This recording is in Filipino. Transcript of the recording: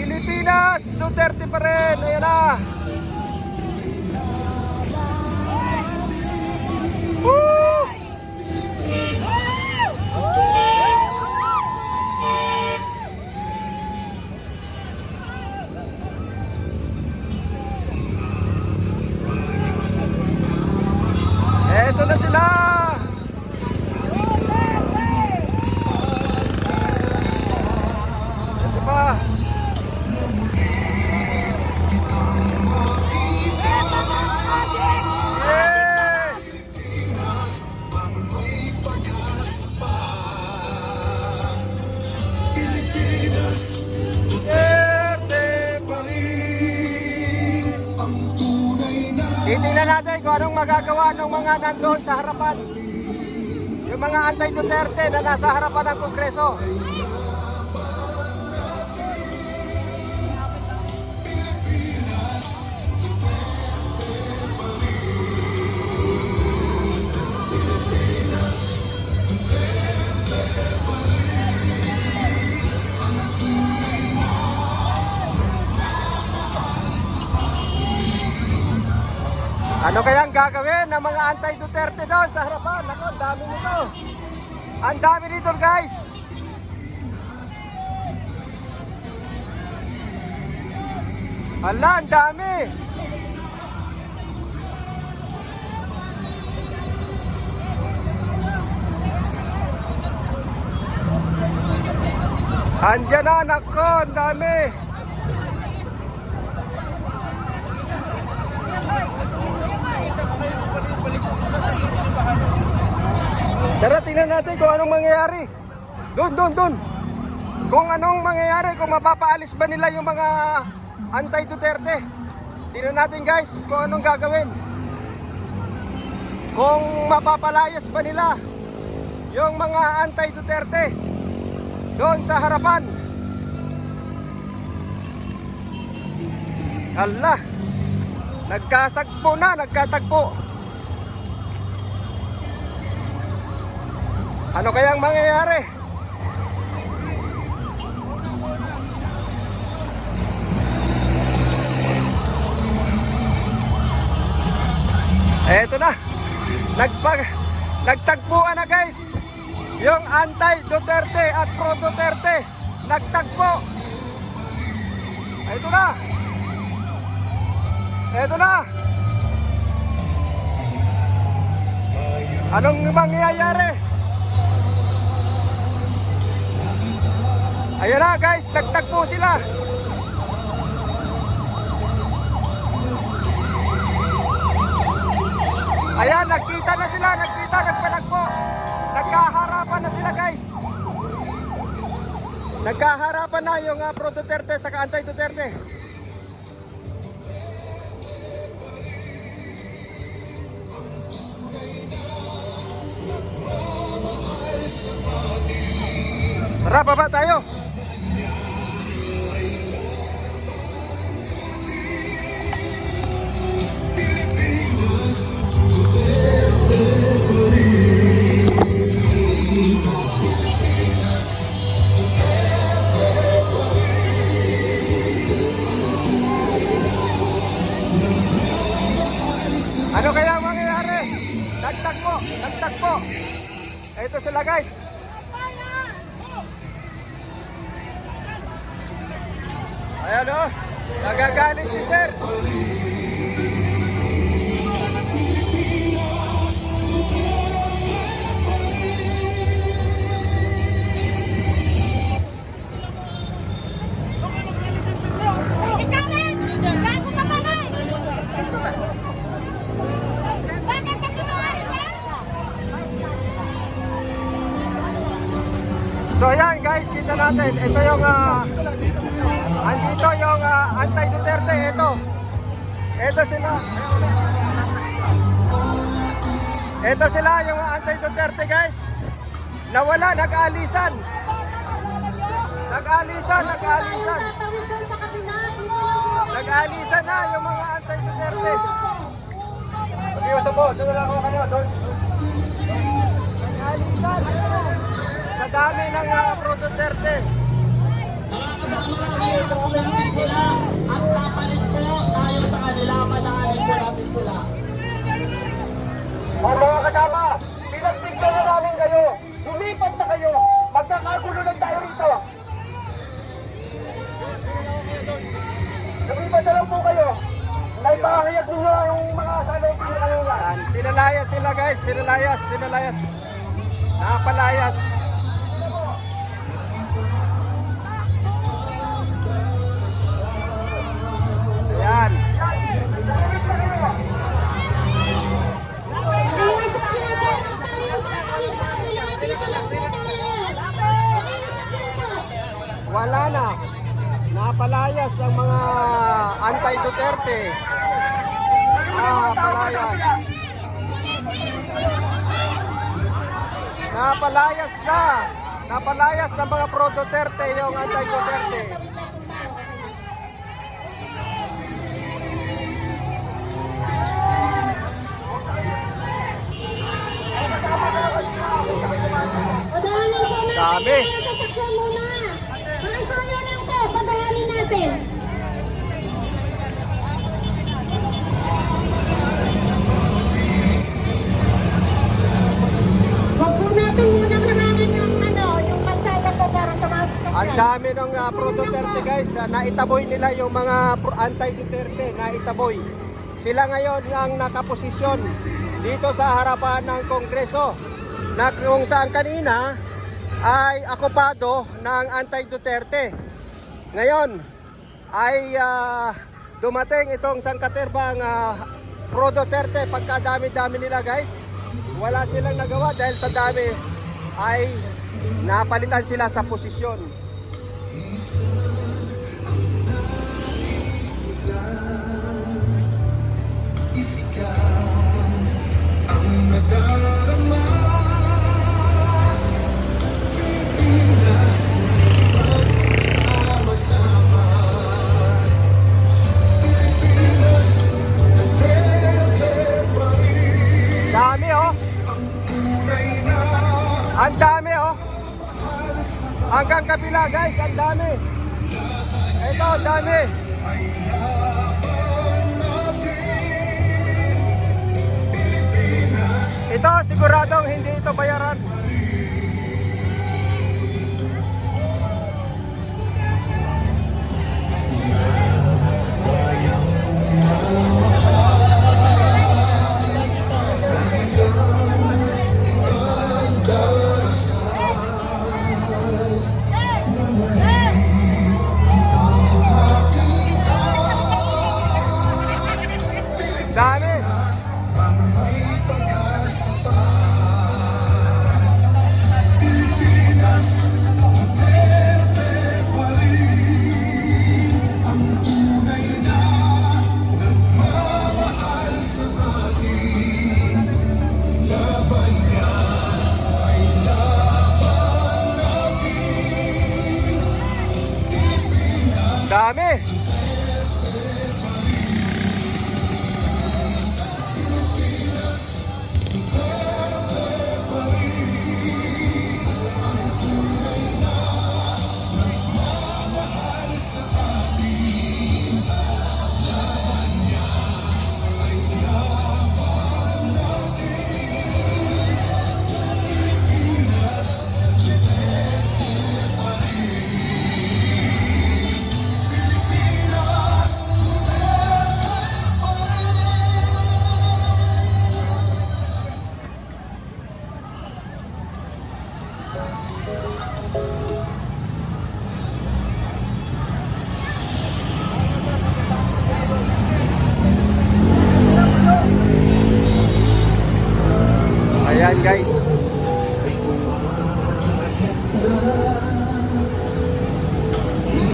Pilipinas, Duterte pa rin. Ayan na. Woo! Eto na sila. Ito pa. Titingnan natin kung anong magagawa ng mga nandoon sa harapan. Yung mga anti-Duterte na nasa harapan ng Kongreso. Ano kayang gagawin ng mga anti-Duterte doon sa harapan? Ako, ang dami nito. Ang dami nito, guys. Hala, ang dami. Andiyan na, anak ko, ang dami. Tara, tingnan natin kung anong mangyayari. Doon. Kung anong mangyayari, kung mapapaalis ba nila yung mga anti-Duterte. Tingnan natin, guys, kung anong gagawin. Kung mapapalayas ba nila yung mga anti-Duterte doon sa harapan. Hala, nagkatagpo. Ano kayang mangyayari? Eto na. Nagtagpuan na, guys. Yung anti-Duterte at pro-Duterte. Nagtagpo. Eto na. Anong mangyayari? Ayan na, guys, nagtagpo sila. Ayan, nagkita na sila, nagpanagpo. Nagkaharapan na sila, guys. Nagkaharapan na yung pro-Duterte sa anti-Duterte. Tara, baba tayo. Ano kaya mangyayari? Nagtagpo. Ito sila, guys. Ayan o, nagagalit si sir. So ayan, guys, kita natin. Ito yung andito yung anti-Duterte. Ito sila yung anti-Duterte, guys. Nawala, nag-aalisan. Nag-aalisan na yung mga anti-Duterte. Pag-iusap po, doon lang ako kanyo. Nag-aalisan. Sa dami ng pro-Duterte. magpapaganda lang po kayo. Naipahayag nyo yung mga salopin nyo kanina. Yan, pinalayas sila guys, pinalayas. Nakapalayas. Ayan. Wala na. Napalayas ang mga anti-Duterte. Palayas. Napalayas na. Napalayas ng mga pro-Duterte yung anti-Duterte. Dami. Sasakyan muna. Makasayo lang po. Padayanin natin. Huwag po natin muna karangin yung kalsada po para sa mga sasakyan. Ang dami ng pro-Duterte guys. Naitaboy nila yung mga anti-Duterte. Naitaboy. Sila ngayon ang nakaposisyon dito sa harapan ng Kongreso. Na kung saan kanina ay akupado ng anti-Duterte. Ngayon ay dumating itong sangkaterbang pro-Duterte. Pagkadami-dami nila guys, wala silang nagawa dahil sa dami ay napalitan sila sa posisyon. Dami oh. Ang dami oh. Hanggang kabila guys, ang dami. Ito, ang dami. Ito siguradong hindi ito bayaran. Dami. Dami. Ayan guys.